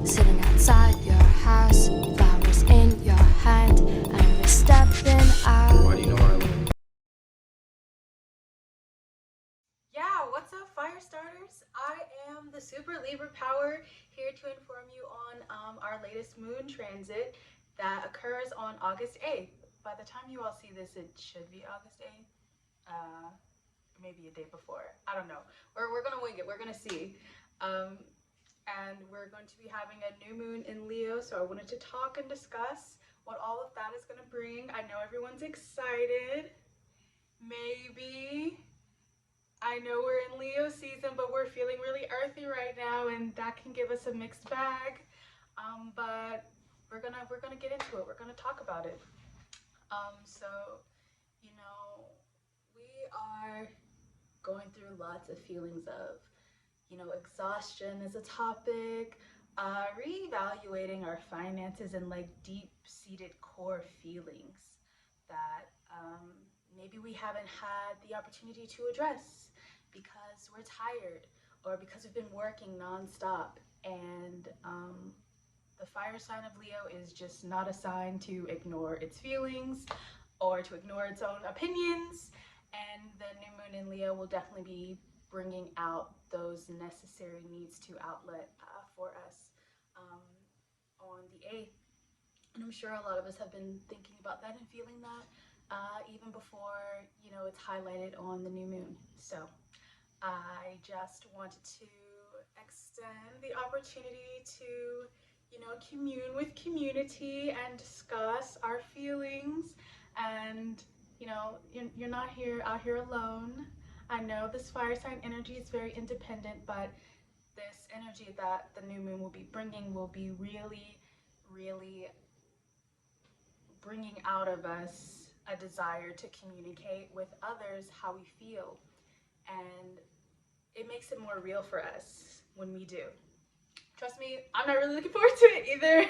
sitting outside your house, flowers in your hand, and we're stepping out. Why do you know where I live? Yeah, what's up, fire starters? I am the Super Libra Power, here to inform you on our latest moon transit that occurs on August 8th. By the time you all see this, it should be August 8th. Maybe a day before. I don't know. We're gonna wing it. We're gonna see. And we're going to be having a new moon in Leo, so I wanted to talk and discuss what all of that is gonna bring. I know everyone's excited. Maybe. I know we're in Leo season, but we're feeling really earthy right now, and that can give us a mixed bag. But we're gonna get into it. We're gonna talk about it. So you know, we are going through lots of feelings of, exhaustion is a topic, reevaluating our finances and like deep-seated core feelings that maybe we haven't had the opportunity to address because we're tired or because we've been working nonstop. And the fire sign of Leo is just not a sign to ignore its feelings or to ignore its own opinions. And the new moon in Leo will definitely be bringing out those necessary needs to outlet for us on the 8th. And I'm sure a lot of us have been thinking about that and feeling that even before, it's highlighted on the new moon. So I just wanted to extend the opportunity to, commune with community and discuss our feelings. And, you're not out here alone. I know this fire sign energy is very independent, but this energy that the new moon will be bringing will be really, really bringing out of us a desire to communicate with others how we feel. And it makes it more real for us when we do. Trust me, I'm not really looking forward to it either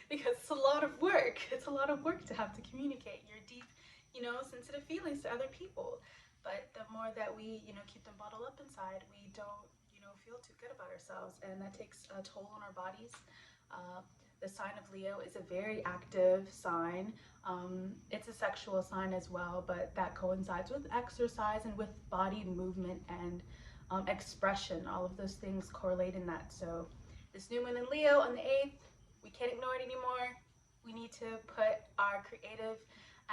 because it's a lot of work. It's a lot of work to have to communicate your deep, sensitive feelings to other people. But the more that we, keep them bottled up inside, we don't, feel too good about ourselves. And that takes a toll on our bodies. The sign of Leo is a very active sign. It's a sexual sign as well, but that coincides with exercise and with body movement and expression. All of those things correlate in that. So this new moon in Leo on the 8th, we can't ignore it anymore. We need to put our creative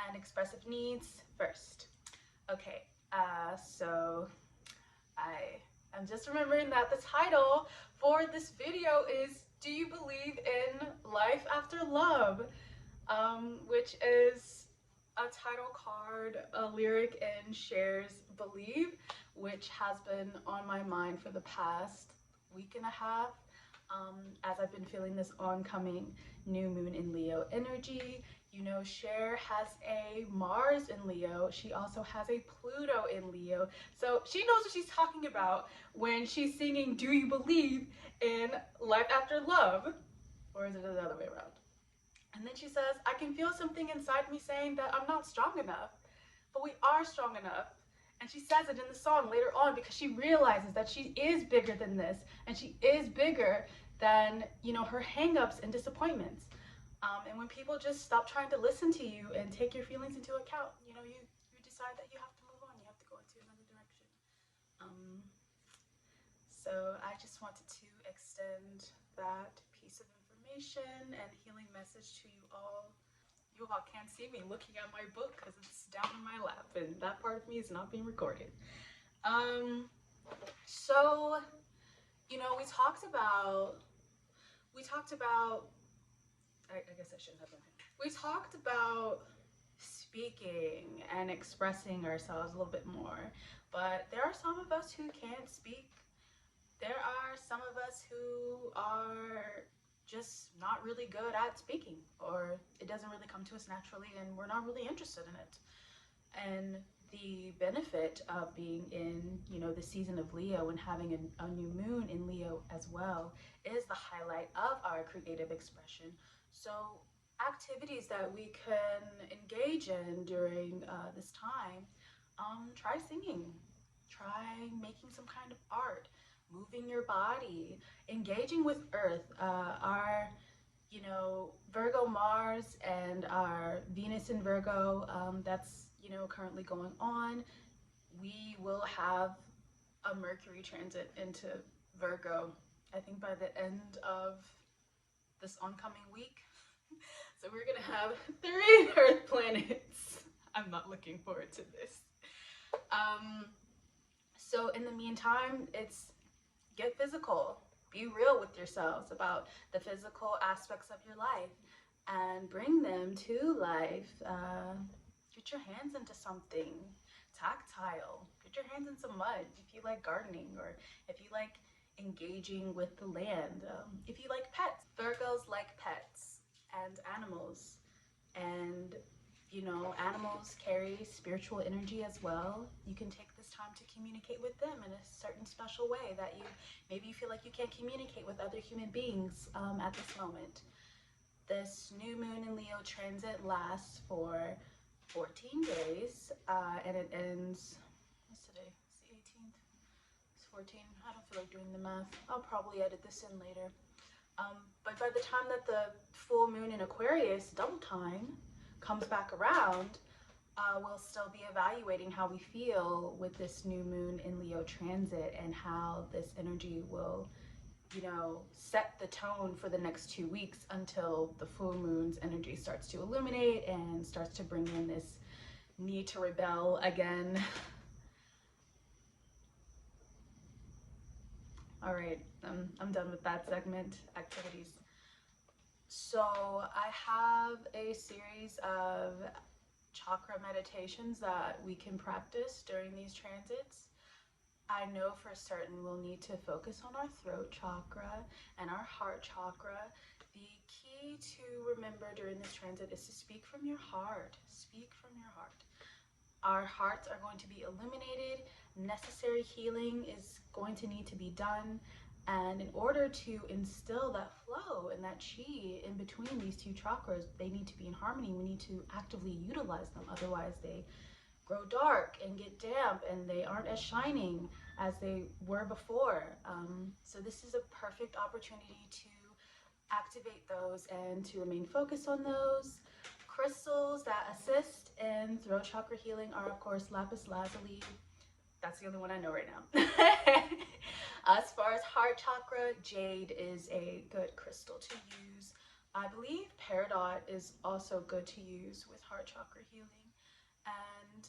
and expressive needs first. Okay, so I'm just remembering that the title for this video is Do You Believe in Life After Love? Which is a title card, a lyric in Cher's Believe, which has been on my mind for the past week and a half, as I've been feeling this oncoming new moon in Leo energy. Cher has a Mars in Leo. She also has a Pluto in Leo. So she knows what she's talking about when she's singing Do You Believe in Life After Love? Or is it the other way around? And then she says, I can feel something inside me saying that I'm not strong enough, but we are strong enough. And she says it in the song later on because she realizes that she is bigger than this, and she is bigger than, her hangups and disappointments. And when people just stop trying to listen to you and take your feelings into account, you decide that you have to move on, you have to go into another direction. So I just wanted to extend that piece of information and healing message to you all. You all can't see me looking at my book because it's down in my lap, and that part of me is not being recorded. So, I guess I shouldn't have been here. We talked about speaking and expressing ourselves a little bit more, but there are some of us who can't speak. There are some of us who are just not really good at speaking, or it doesn't really come to us naturally and we're not really interested in it. And the benefit of being in, the season of Leo and having a new moon in Leo as well is the highlight of our creative expression. So activities that we can engage in during this time, try singing, try making some kind of art, moving your body, engaging with Earth. Our, Virgo Mars and our Venus in Virgo, that's, currently going on. We will have a Mercury transit into Virgo, I think by the end of this oncoming week. So we're gonna have 3 Earth planets. I'm not looking forward to this. So in the meantime, it's get physical. Be real with yourselves about the physical aspects of your life and bring them to life. Get your hands into something tactile. Get your hands in some mud if you like gardening, or if you like engaging with the land. If you like pets, Virgos like pets and animals. And animals carry spiritual energy as well. You can take this time to communicate with them in a certain special way that maybe you feel like you can't communicate with other human beings at this moment. This new moon in Leo transit lasts for 14 days, and it ends, what's today? It's the 18th. It's 14. I don't feel like doing the math. I'll probably edit this in later. But by the time that the full moon in Aquarius, double time, comes back around, we'll still be evaluating how we feel with this new moon in Leo transit, and how this energy will, set the tone for the next 2 weeks until the full moon's energy starts to illuminate and starts to bring in this need to rebel again. All right, I'm done with that segment, activities. So I have a series of chakra meditations that we can practice during these transits. I know for certain we'll need to focus on our throat chakra and our heart chakra. The key to remember during this transit is to speak from your heart. Speak from your heart. Our hearts are going to be illuminated. Necessary healing is going to need to be done. And in order to instill that flow and that chi in between these 2 chakras, they need to be in harmony. We need to actively utilize them. Otherwise, they grow dark and get damp, and they aren't as shining as they were before. So this is a perfect opportunity to activate those and to remain focused on those. Crystals that assist in throat chakra healing are, of course, lapis lazuli. That's the only one I know right now. As far as heart chakra, jade is a good crystal to use. I believe peridot is also good to use with heart chakra healing. And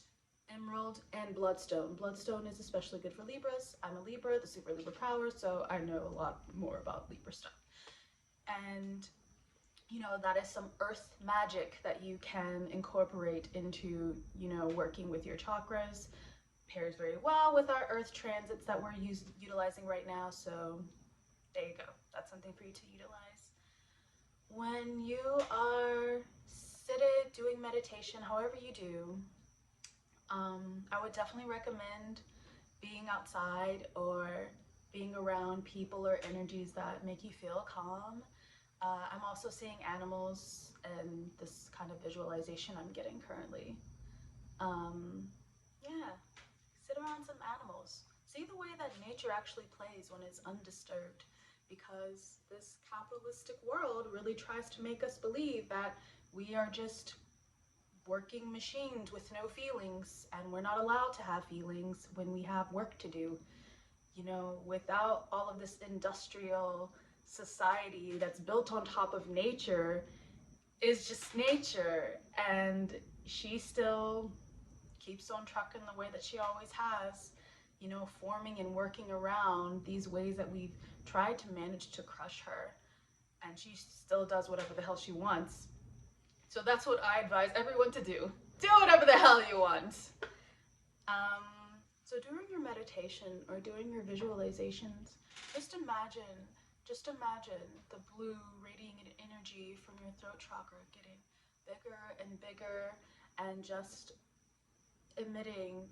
emerald and bloodstone. Bloodstone is especially good for Libras. I'm a Libra, the super Libra power, so I know a lot more about Libra stuff. And that is some earth magic that you can incorporate into, working with your chakras. Pairs very well with our earth transits that we're utilizing right now. So there you go. That's something for you to utilize. When you are seated doing meditation, however you do, I would definitely recommend being outside or being around people or energies that make you feel calm. I'm also seeing animals and this kind of visualization I'm getting currently. Yeah, sit around some animals. See the way that nature actually plays when it's undisturbed, because this capitalistic world really tries to make us believe that we are just working machines with no feelings, and we're not allowed to have feelings when we have work to do. Without all of this industrial society that's built on top of nature, is just nature, and she still keeps on trucking the way that she always has, forming and working around these ways that we've tried to manage to crush her, and she still does whatever the hell she wants. So that's what I advise everyone to do. Do whatever the hell you want. So during your meditation or during your visualizations, just imagine the blue radiant energy from your throat chakra getting bigger and bigger, and just emitting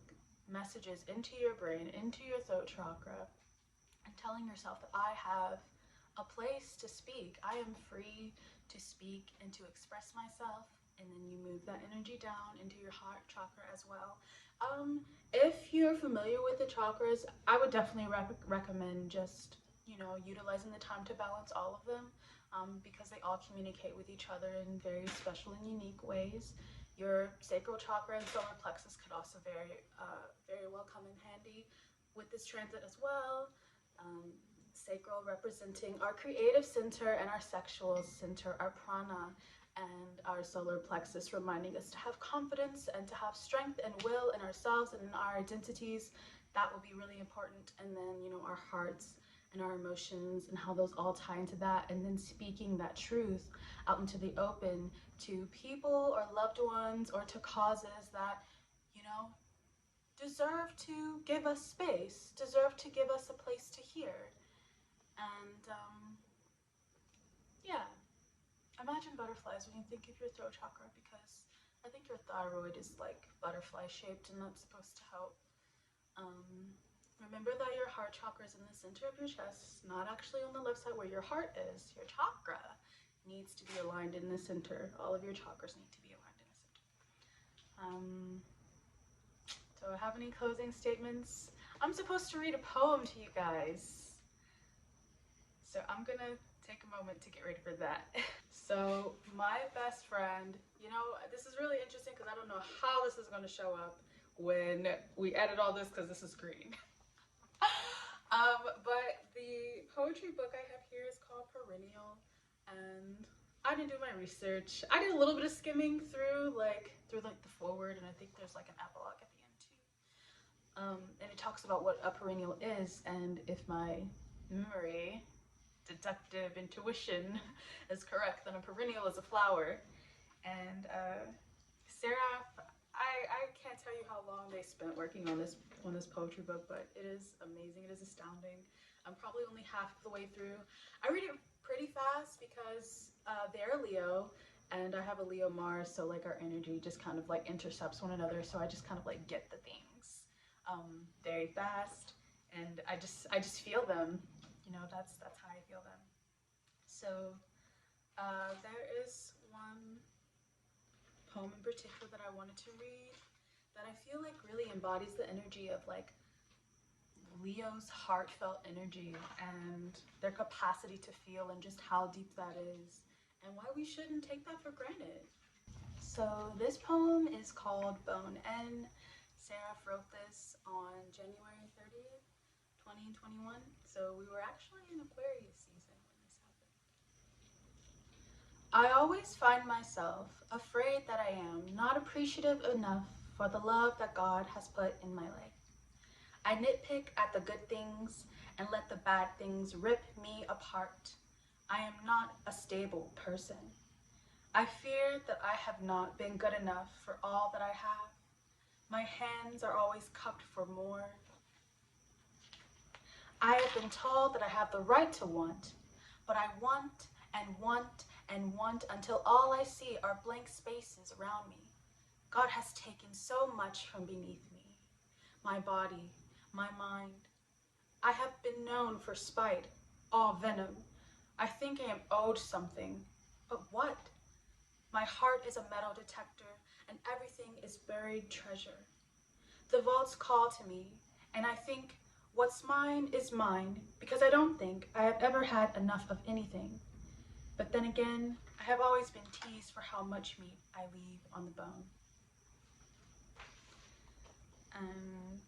messages into your brain, into your throat chakra, and telling yourself that I have a place to speak. I am free to speak and to express myself. and then you move that energy down into your heart chakra as well. If you're familiar with the chakras, I would definitely recommend just, utilizing the time to balance all of them, because they all communicate with each other in very special and unique ways. Your sacral chakra and solar plexus could also very well come in handy with this transit as well. Sacral representing our creative center and our sexual center, our prana, and our solar plexus reminding us to have confidence and to have strength and will in ourselves and in our identities. That will be really important. And then, our hearts and our emotions and how those all tie into that, and then speaking that truth out into the open to people or loved ones or to causes that, deserve to give us space, deserve to give us a place to hear. And yeah, imagine butterflies when you think of your throat chakra, because I think your thyroid is like butterfly shaped and that's supposed to help. Remember that your heart chakra is in the center of your chest, not actually on the left side where your heart is. Your chakra needs to be aligned in the center. All of your chakras need to be aligned in the center. Do I have any closing statements? I'm supposed to read a poem to you guys, so I'm gonna take a moment to get ready for that. So my best friend, this is really interesting because I don't know how this is going to show up when we edit all this because this is green. But the poetry book I have here is called Perennial, and I didn't do my research. I did a little bit of skimming through the forward, and I think there's like an epilogue at the end too. And it talks about what a perennial is, and if my memory, deductive intuition is correct, then a perennial is a flower. And Seraph, I can't tell you how long they spent working on this poetry book, but it is amazing. It is astounding. I'm probably only half the way through. I read it pretty fast because they're Leo and I have a Leo Mars, so like our energy just kind of like intercepts one another, so I just kind of like get the things very fast, and I just feel them. That's how I feel them. So there is one poem in particular that I wanted to read that I feel like really embodies the energy of like Leo's heartfelt energy and their capacity to feel, and just how deep that is, and why we shouldn't take that for granted. So this poem is called Bone N. Seraph wrote this on January 30th, 2021. So we were actually in Aquarius season when this happened. I always find myself afraid that I am not appreciative enough for the love that God has put in my life. I nitpick at the good things and let the bad things rip me apart. I am not a stable person. I fear that I have not been good enough for all that I have. My hands are always cupped for more. I have been told that I have the right to want, but I want and want and want until all I see are blank spaces around me. God has taken so much from beneath me, my body, my mind. I have been known for spite, all venom. I think I am owed something, but what? My heart is a metal detector, and everything is buried treasure. The vaults call to me, and I think what's mine is mine, because I don't think I have ever had enough of anything. But then again, I have always been teased for how much meat I leave on the bone. And,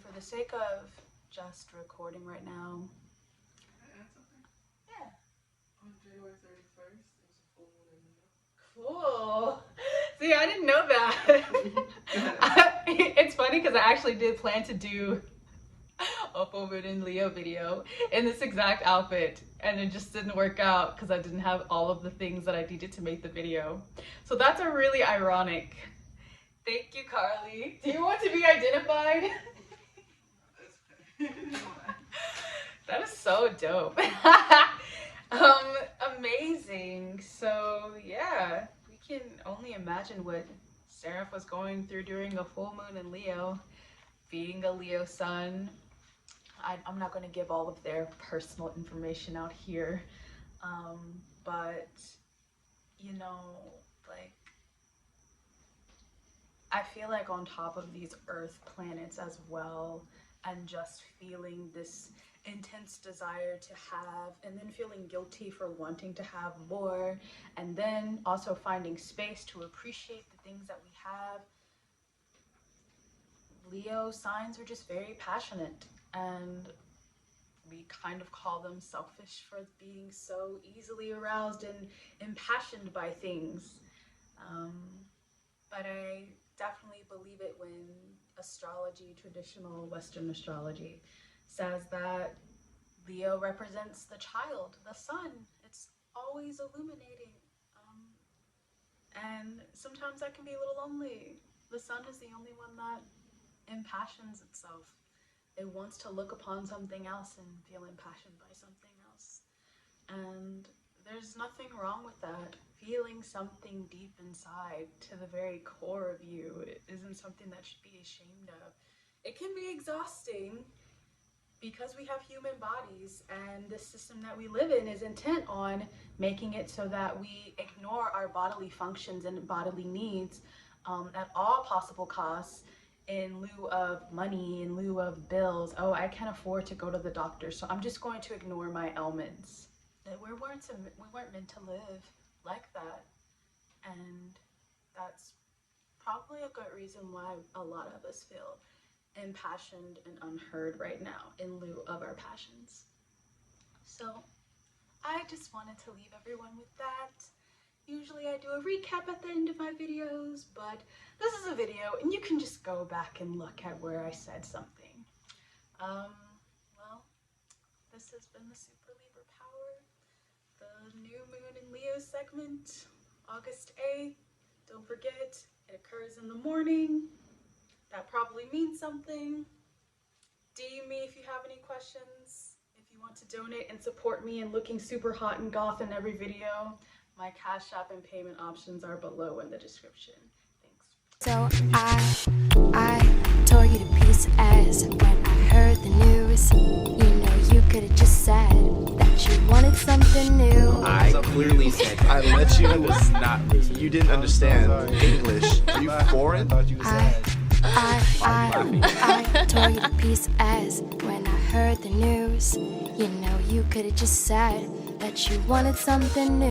for the sake of just recording right now. Can I add something? Yeah. On January 31st, it was a full moon in Leo. Cool. See, I didn't know that. It's funny because I actually did plan to do a full moon in Leo video in this exact outfit, and it just didn't work out because I didn't have all of the things that I needed to make the video. So that's a really ironic. Thank you, Carly. Do you want to be identified? That is so dope. Amazing. So yeah, we can only imagine what Seraph was going through during a full moon in Leo, being a Leo sun. I'm not going to give all of their personal information out here, but you know, like, I feel like on top of these Earth planets as well, and just feeling this intense desire to have, and then feeling guilty for wanting to have more, and then also finding space to appreciate the things that we have. Leo signs are just very passionate, and we kind of call them selfish for being so easily aroused and impassioned by things. But I definitely believe it when astrology, traditional Western astrology, says that Leo represents the child, the sun. It's always illuminating. And sometimes that can be a little lonely. The sun is the only one that impassions itself. It wants to look upon something else and feel impassioned by something else. And there's nothing wrong with that. Feeling something deep inside to the very core of you isn't something that should be ashamed of. It can be exhausting because we have human bodies, and the system that we live in is intent on making it so that we ignore our bodily functions and bodily needs at all possible costs, in lieu of money, in lieu of bills. Oh, I can't afford to go to the doctor, so I'm just going to ignore my ailments. We weren't meant to live like that. And that's probably a good reason why a lot of us feel impassioned and unheard right now in lieu of our passions. So I just wanted to leave everyone with that. Usually I do a recap at the end of my videos, but this is a video and you can just go back and look at where I said something. Well, this has been the Super Libra Power, the new moon in Leo segment, August 8th. Don't forget, it occurs in the morning. That probably means something. DM me if you have any questions. If you want to donate and support me in looking super hot and goth in every video, my Cashapp and payment options are below in the description. Thanks. So I tore you to pieces when I heard the news. You know, you could have just said that you wanted something new. I clearly said I let you. I was not listening. You didn't understand English. Are you foreign? I tore you to pieces when I heard the news. You know, you could have just said that you wanted something new.